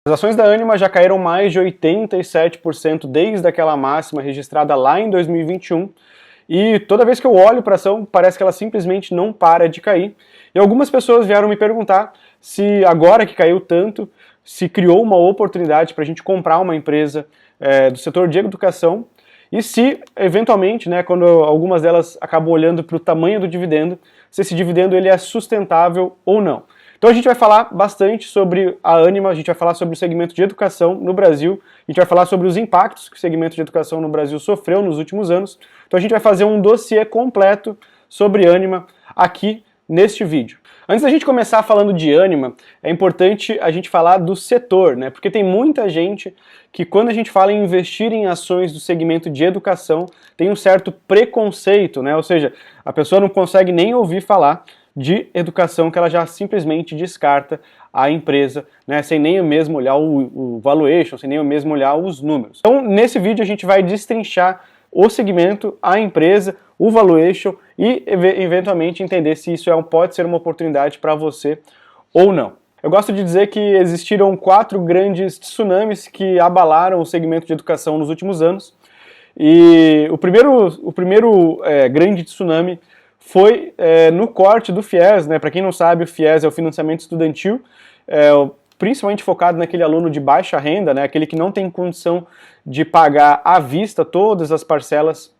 As ações da Ânima já caíram mais de 87% desde aquela máxima registrada lá em 2021, e toda vez que eu olho para a ação, parece que ela simplesmente não para de cair. E algumas pessoas vieram me perguntar se agora que caiu tanto, se criou uma oportunidade para a gente comprar uma empresa do setor de educação, e se, eventualmente, né, quando algumas delas acabam olhando para o tamanho do dividendo, se esse dividendo ele é sustentável ou não. Então a gente vai falar bastante sobre a Ânima, a gente vai falar sobre o segmento de educação no Brasil, a gente vai falar sobre os impactos que o segmento de educação no Brasil sofreu nos últimos anos. Então a gente vai fazer um dossiê completo sobre Ânima aqui neste vídeo. Antes da gente começar falando de Ânima, é importante a gente falar do setor, né? Porque tem muita gente que quando a gente fala em investir em ações do segmento de educação, tem um certo preconceito, né? Ou seja, a pessoa não consegue nem ouvir falar de educação, que ela já simplesmente descarta a empresa, né, sem nem mesmo olhar o valuation, sem nem mesmo olhar os números. Então, nesse vídeo a gente vai destrinchar o segmento, a empresa, o valuation e eventualmente entender se isso pode ser uma oportunidade para você ou não. Eu gosto de dizer que existiram 4 grandes tsunamis que abalaram o segmento de educação nos últimos anos, e o primeiro grande tsunami foi no corte do FIES, né? Para quem não sabe, o FIES é o financiamento estudantil, principalmente focado naquele aluno de baixa renda, né? Aquele que não tem condição de pagar à vista todas as parcelas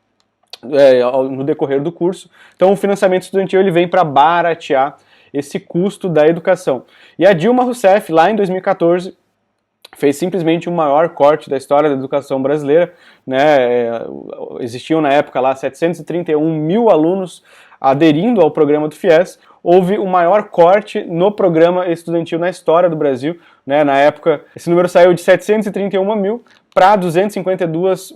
no decorrer do curso. Então o financiamento estudantil ele vem para baratear esse custo da educação. E a Dilma Rousseff, lá em 2014, fez simplesmente o maior corte da história da educação brasileira, né? Existiam na época lá 731 mil alunos aderindo ao programa do FIES. Houve o maior corte no programa estudantil na história do Brasil, né? Na época, esse número saiu de 731 mil para 252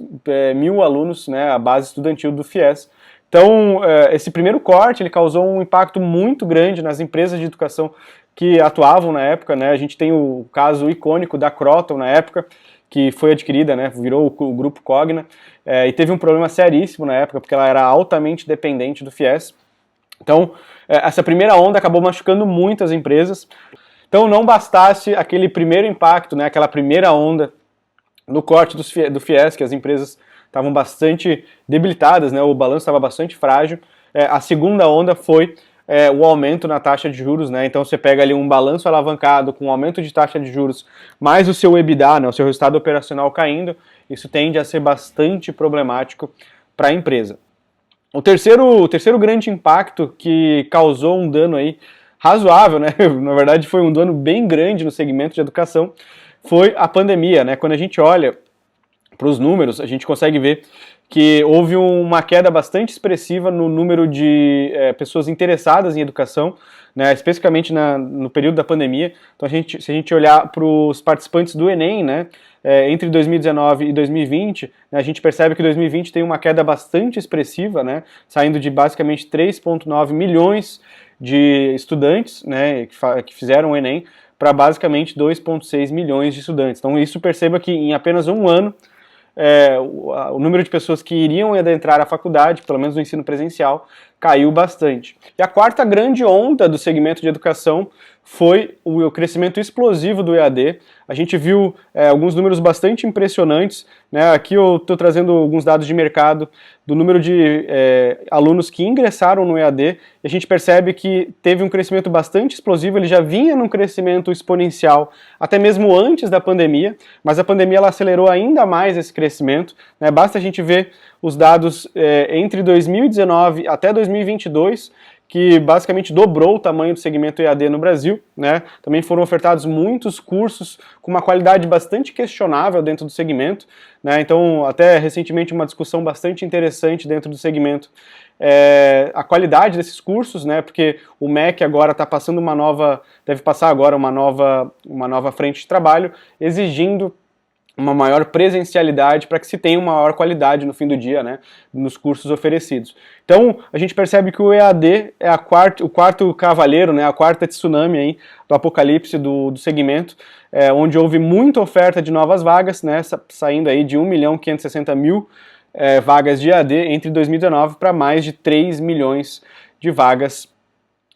mil alunos, né? A base estudantil do FIES. Então, esse primeiro corte ele causou um impacto muito grande nas empresas de educação que atuavam na época, né? A gente tem o caso icônico da Croton na época, que foi adquirida, né? Virou o grupo Cogna, e teve um problema seríssimo na época, porque ela era altamente dependente do FIES. Então, essa primeira onda acabou machucando muitas empresas. Então, não bastasse aquele primeiro impacto, né? Aquela primeira onda no corte do FIES, que as empresas estavam bastante debilitadas, né? O balanço estava bastante frágil. A segunda onda foi o aumento na taxa de juros, né? Então você pega ali um balanço alavancado com um aumento de taxa de juros, mais o seu EBITDA, né, o seu resultado operacional caindo, isso tende a ser bastante problemático para a empresa. O terceiro grande impacto que causou um dano aí razoável, né? Na verdade foi um dano bem grande no segmento de educação, foi a pandemia, né? Quando a gente olha para os números, a gente consegue ver que houve uma queda bastante expressiva no número de pessoas interessadas em educação, né, especificamente no período da pandemia. Então, se a gente olhar para os participantes do Enem, né, entre 2019 e 2020, né, a gente percebe que 2020 tem uma queda bastante expressiva, né, saindo de basicamente 3,9 milhões de estudantes, né, que fizeram o Enem, para basicamente 2,6 milhões de estudantes. Então, isso perceba que em apenas um ano, o número de pessoas que iriam adentrar a faculdade, pelo menos no ensino presencial, caiu bastante. E a quarta grande onda do segmento de educação foi o crescimento explosivo do EAD. A gente viu alguns números bastante impressionantes, né? Aqui eu estou trazendo alguns dados de mercado do número de alunos que ingressaram no EAD, e a gente percebe que teve um crescimento bastante explosivo, ele já vinha num crescimento exponencial até mesmo antes da pandemia, mas a pandemia ela acelerou ainda mais esse crescimento, né? Basta a gente ver os dados entre 2019 até 2022, que basicamente dobrou o tamanho do segmento EAD no Brasil, né? Também foram ofertados muitos cursos com uma qualidade bastante questionável dentro do segmento, né? Então, até recentemente uma discussão bastante interessante dentro do segmento a qualidade desses cursos, né? Porque o MEC agora está passando deve passar agora uma nova frente de trabalho, exigindo uma maior presencialidade para que se tenha uma maior qualidade no fim do dia, né, nos cursos oferecidos. Então, a gente percebe que o EAD é o quarto cavaleiro, né, a quarta tsunami aí do apocalipse do segmento, onde houve muita oferta de novas vagas, né, saindo aí de 1.560.000 vagas de EAD entre 2019 para mais de 3 milhões de vagas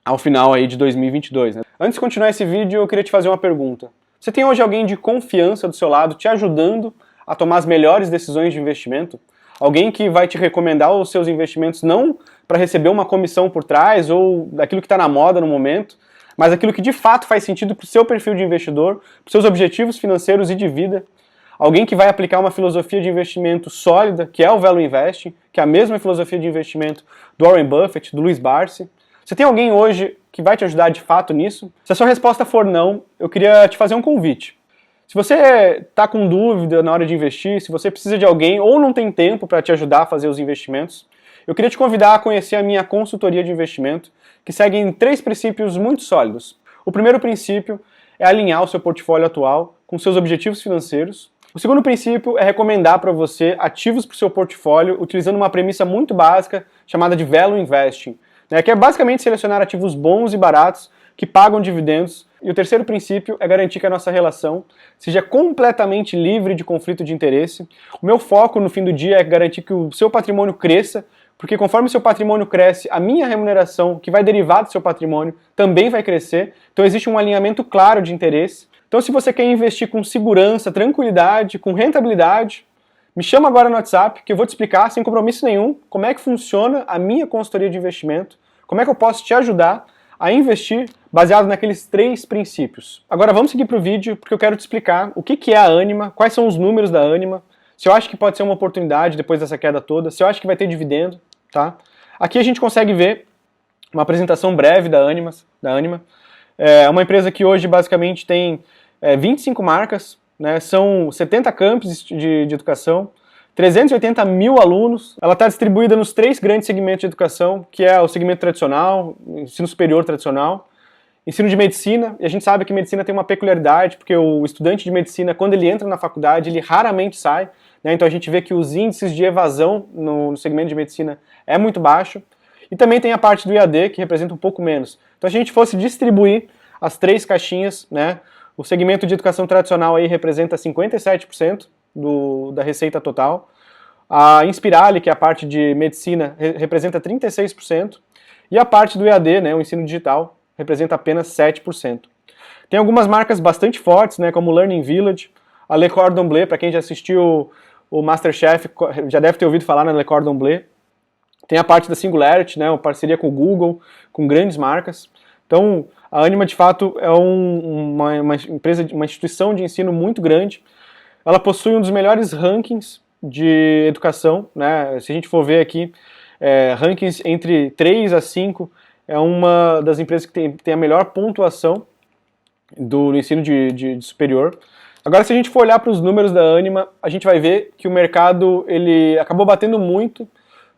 ao final aí de 2022. Né? Antes de continuar esse vídeo, eu queria te fazer uma pergunta. Você tem hoje alguém de confiança do seu lado te ajudando a tomar as melhores decisões de investimento? Alguém que vai te recomendar os seus investimentos não para receber uma comissão por trás ou daquilo que está na moda no momento, mas aquilo que de fato faz sentido para o seu perfil de investidor, para os seus objetivos financeiros e de vida. Alguém que vai aplicar uma filosofia de investimento sólida, que é o Value Investing, que é a mesma filosofia de investimento do Warren Buffett, do Luiz Barsi. Você tem alguém hoje que vai te ajudar de fato nisso? Se a sua resposta for não, eu queria te fazer um convite. Se você está com dúvida na hora de investir, se você precisa de alguém ou não tem tempo para te ajudar a fazer os investimentos, eu queria te convidar a conhecer a minha consultoria de investimento, que segue em 3 princípios muito sólidos. O primeiro princípio é alinhar o seu portfólio atual com seus objetivos financeiros. O segundo princípio é recomendar para você ativos para o seu portfólio utilizando uma premissa muito básica chamada de Value Investing, que é basicamente selecionar ativos bons e baratos que pagam dividendos. E o terceiro princípio é garantir que a nossa relação seja completamente livre de conflito de interesse. O meu foco no fim do dia é garantir que o seu patrimônio cresça, porque conforme o seu patrimônio cresce, a minha remuneração, que vai derivar do seu patrimônio, também vai crescer. Então existe um alinhamento claro de interesse. Então se você quer investir com segurança, tranquilidade, com rentabilidade, me chama agora no WhatsApp que eu vou te explicar, sem compromisso nenhum, como é que funciona a minha consultoria de investimento, como é que eu posso te ajudar a investir baseado naqueles 3 princípios. Agora vamos seguir para o vídeo, porque eu quero te explicar o que é a Anima, quais são os números da Anima, se eu acho que pode ser uma oportunidade depois dessa queda toda, se eu acho que vai ter dividendo, tá? Aqui a gente consegue ver uma apresentação breve da Anima. É uma empresa que hoje basicamente tem 25 marcas, né, são 70 campos de educação, 380 mil alunos. Ela está distribuída nos 3 grandes segmentos de educação, que é o segmento tradicional, ensino superior tradicional, ensino de medicina, e a gente sabe que medicina tem uma peculiaridade, porque o estudante de medicina, quando ele entra na faculdade, ele raramente sai, né, então a gente vê que os índices de evasão no segmento de medicina é muito baixo, e também tem a parte do IAD, que representa um pouco menos. Então se a gente fosse distribuir as 3 caixinhas, né, o segmento de educação tradicional aí representa 57% da receita total. A Inspirali, que é a parte de medicina, representa 36%. E a parte do EAD, né, o ensino digital, representa apenas 7%. Tem algumas marcas bastante fortes, né, como o Learning Village, a Le Cordon Bleu, para quem já assistiu o MasterChef, já deve ter ouvido falar na Le Cordon Bleu. Tem a parte da Singularity, né, uma parceria com o Google, com grandes marcas. Então, a Anima, de fato, é uma empresa, uma instituição de ensino muito grande. Ela possui um dos melhores rankings de educação, né? Se a gente for ver aqui, rankings entre 3 a 5, é uma das empresas que tem a melhor pontuação do ensino de superior. Agora, se a gente for olhar para os números da Anima, a gente vai ver que o mercado ele acabou batendo muito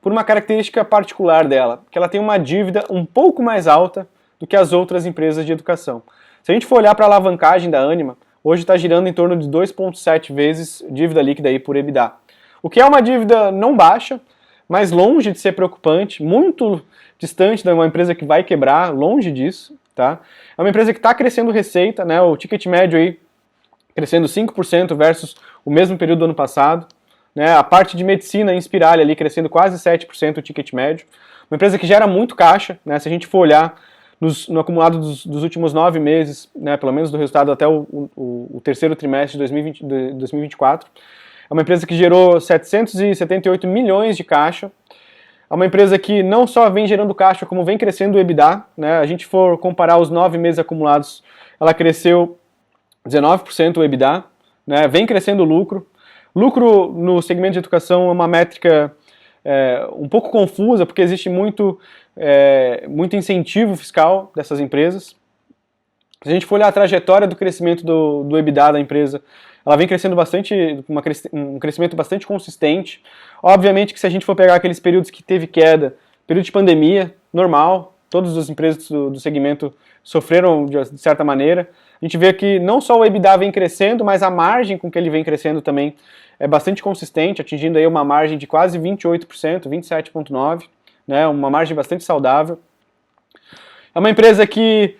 por uma característica particular dela, que ela tem uma dívida um pouco mais alta do que as outras empresas de educação. Se a gente for olhar para a alavancagem da Anima, hoje está girando em torno de 2,7 vezes dívida líquida aí por EBITDA. O que é uma dívida não baixa, mas longe de ser preocupante, muito distante de uma empresa que vai quebrar, longe disso, tá? É uma empresa que está crescendo receita, né? O ticket médio aí crescendo 5% versus o mesmo período do ano passado, né? A parte de medicina Inspirali ali crescendo quase 7% o ticket médio. Uma empresa que gera muito caixa, né? Se a gente for olhar no acumulado dos últimos 9 meses, né, pelo menos do resultado até o terceiro trimestre de 2024, é uma empresa que gerou 778 milhões de caixa, é uma empresa que não só vem gerando caixa, como vem crescendo o EBITDA, né, a gente for comparar os 9 meses acumulados, ela cresceu 19% o EBITDA, né, vem crescendo o lucro. Lucro no segmento de educação é uma métrica um pouco confusa, porque existe muito incentivo fiscal dessas empresas. Se a gente for olhar a trajetória do crescimento do EBITDA da empresa, ela vem crescendo bastante, um crescimento bastante consistente. Obviamente que se a gente for pegar aqueles períodos que teve queda, período de pandemia, normal, todas as empresas do segmento sofreram de certa maneira. A gente vê que não só o EBITDA vem crescendo, mas a margem com que ele vem crescendo também é bastante consistente, atingindo aí uma margem de quase 28%, 27,9%, né, uma margem bastante saudável. É uma empresa que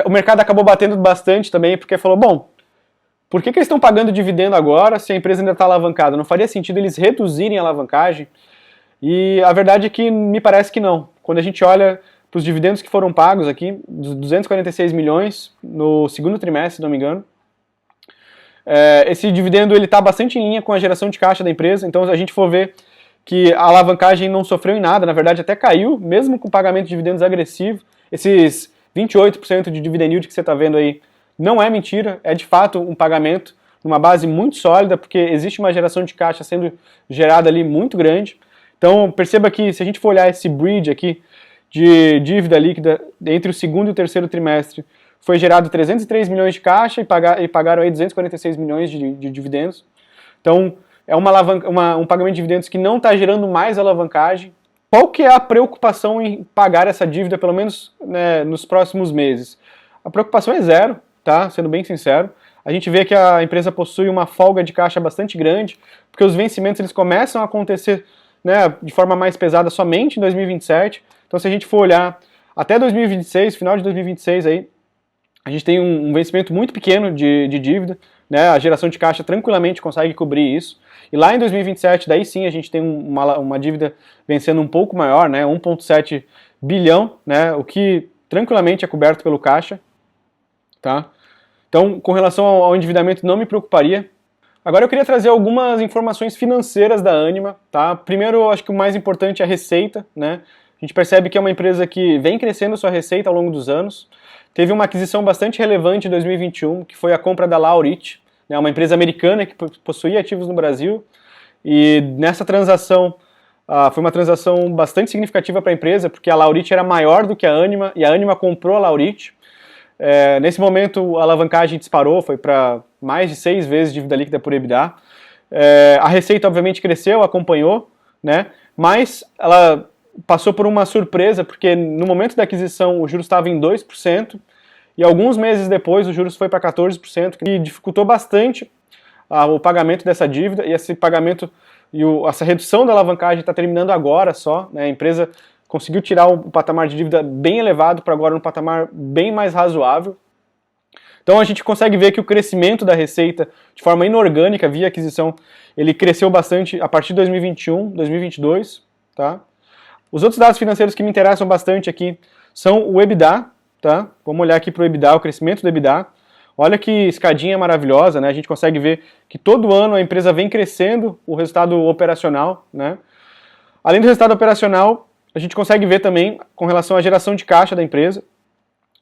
o mercado acabou batendo bastante também, porque falou, bom, por que eles estão pagando dividendo agora se a empresa ainda está alavancada? Não faria sentido eles reduzirem a alavancagem? E a verdade é que me parece que não. Quando a gente olha para os dividendos que foram pagos aqui, dos 246 milhões no segundo trimestre, se não me engano, Esse dividendo está bastante em linha com a geração de caixa da empresa, então se a gente for ver que a alavancagem não sofreu em nada, na verdade até caiu, mesmo com pagamento de dividendos agressivo. Esses 28% de dividend yield que você está vendo aí não é mentira, é de fato um pagamento numa base muito sólida, porque existe uma geração de caixa sendo gerada ali muito grande. Então perceba que se a gente for olhar esse bridge aqui de dívida líquida entre o segundo e o terceiro trimestre, foi gerado 303 milhões de caixa e pagaram aí 246 milhões de dividendos. Então é um pagamento de dividendos que não está gerando mais alavancagem. Qual que é a preocupação em pagar essa dívida, pelo menos, né, nos próximos meses? A preocupação é zero, tá? Sendo bem sincero. A gente vê que a empresa possui uma folga de caixa bastante grande, porque os vencimentos eles começam a acontecer, né, de forma mais pesada somente em 2027. Então se a gente for olhar até 2026, final de 2026 aí, a gente tem um vencimento muito pequeno de dívida, né, a geração de caixa tranquilamente consegue cobrir isso. E lá em 2027, daí sim a gente tem uma dívida vencendo um pouco maior, né, 1,7 bilhão, né, o que tranquilamente é coberto pelo caixa, tá? Então, com relação ao endividamento, não me preocuparia. Agora eu queria trazer algumas informações financeiras da Ânima, tá? Primeiro, eu acho que o mais importante é a receita, né? A gente percebe que é uma empresa que vem crescendo sua receita ao longo dos anos. Teve uma aquisição bastante relevante em 2021, que foi a compra da Laurit, né? Uma empresa americana que possuía ativos no Brasil. E nessa transação, foi uma transação bastante significativa para a empresa, porque a Laurit era maior do que a Ânima, e a Ânima comprou a Laurit. Nesse momento a alavancagem disparou, foi para mais de 6 vezes dívida líquida por EBITDA. A receita obviamente cresceu, acompanhou, né? Mas ela passou por uma surpresa, porque no momento da aquisição o juros estava em 2%, e alguns meses depois o juros foi para 14%, que dificultou bastante o pagamento dessa dívida, e esse pagamento essa redução da alavancagem está terminando agora só, né? A empresa conseguiu tirar um patamar de dívida bem elevado para agora um patamar bem mais razoável. Então a gente consegue ver que o crescimento da receita de forma inorgânica via aquisição, ele cresceu bastante a partir de 2021, 2022, tá? Os outros dados financeiros que me interessam bastante aqui são o EBITDA, tá? Vamos olhar aqui para o EBITDA, o crescimento do EBITDA. Olha que escadinha maravilhosa, né? A gente consegue ver que todo ano a empresa vem crescendo o resultado operacional, né? Além do resultado operacional, a gente consegue ver também com relação à geração de caixa da empresa.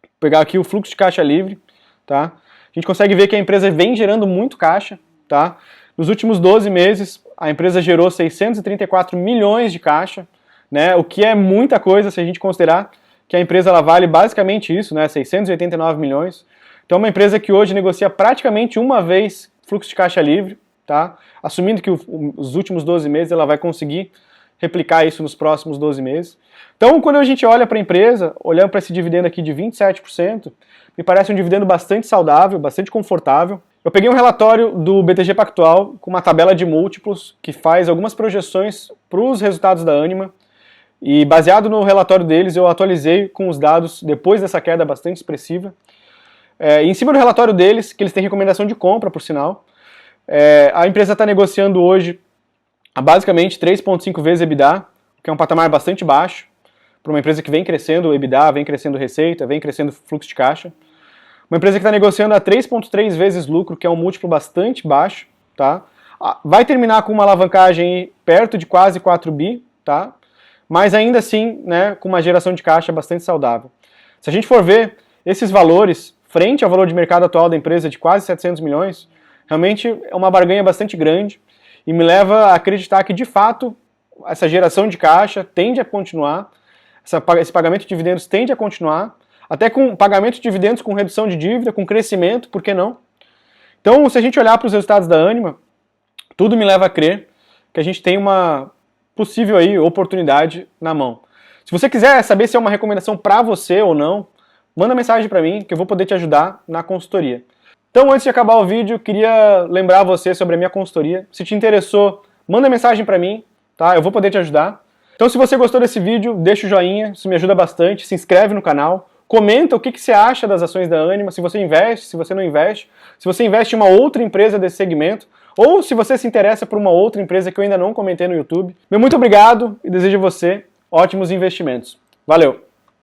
Vou pegar aqui o fluxo de caixa livre, tá? A gente consegue ver que a empresa vem gerando muito caixa, tá? Nos últimos 12 meses, a empresa gerou 634 milhões de caixa, né? O que é muita coisa se a gente considerar que a empresa ela vale basicamente isso, né? 689 milhões. Então é uma empresa que hoje negocia praticamente uma vez fluxo de caixa livre, tá? Assumindo que os últimos 12 meses ela vai conseguir replicar isso nos próximos 12 meses. Então, quando a gente olha para a empresa, olhando para esse dividendo aqui de 27%, me parece um dividendo bastante saudável, bastante confortável. Eu peguei um relatório do BTG Pactual com uma tabela de múltiplos que faz algumas projeções para os resultados da Ânima, e baseado no relatório deles, eu atualizei com os dados depois dessa queda bastante expressiva. Em cima do relatório deles, que eles têm recomendação de compra, por sinal, a empresa está negociando hoje a basicamente 3,5 vezes EBITDA, que é um patamar bastante baixo, para uma empresa que vem crescendo o EBITDA, vem crescendo receita, vem crescendo fluxo de caixa. Uma empresa que está negociando a 3,3 vezes lucro, que é um múltiplo bastante baixo, tá? Vai terminar com uma alavancagem perto de quase 4 bi, tá? Mas ainda assim, né, com uma geração de caixa bastante saudável. Se a gente for ver esses valores, frente ao valor de mercado atual da empresa de quase 700 milhões, realmente é uma barganha bastante grande, e me leva a acreditar que, de fato, essa geração de caixa tende a continuar, esse pagamento de dividendos tende a continuar, até com pagamento de dividendos com redução de dívida, com crescimento, por que não? Então, se a gente olhar para os resultados da Ânima, tudo me leva a crer que a gente tem uma possível aí oportunidade na mão. Se você quiser saber se é uma recomendação para você ou não, manda mensagem para mim que eu vou poder te ajudar na consultoria. Então, antes de acabar o vídeo, queria lembrar você sobre a minha consultoria. Se te interessou, manda mensagem para mim, tá? Eu vou poder te ajudar. Então, se você gostou desse vídeo, deixa o joinha, isso me ajuda bastante. Se inscreve no canal, comenta o que você acha das ações da Ânima, se você investe, se você não investe, se você investe em uma outra empresa desse segmento, ou se você se interessa por uma outra empresa que eu ainda não comentei no YouTube. Meu muito obrigado e desejo a você ótimos investimentos. Valeu!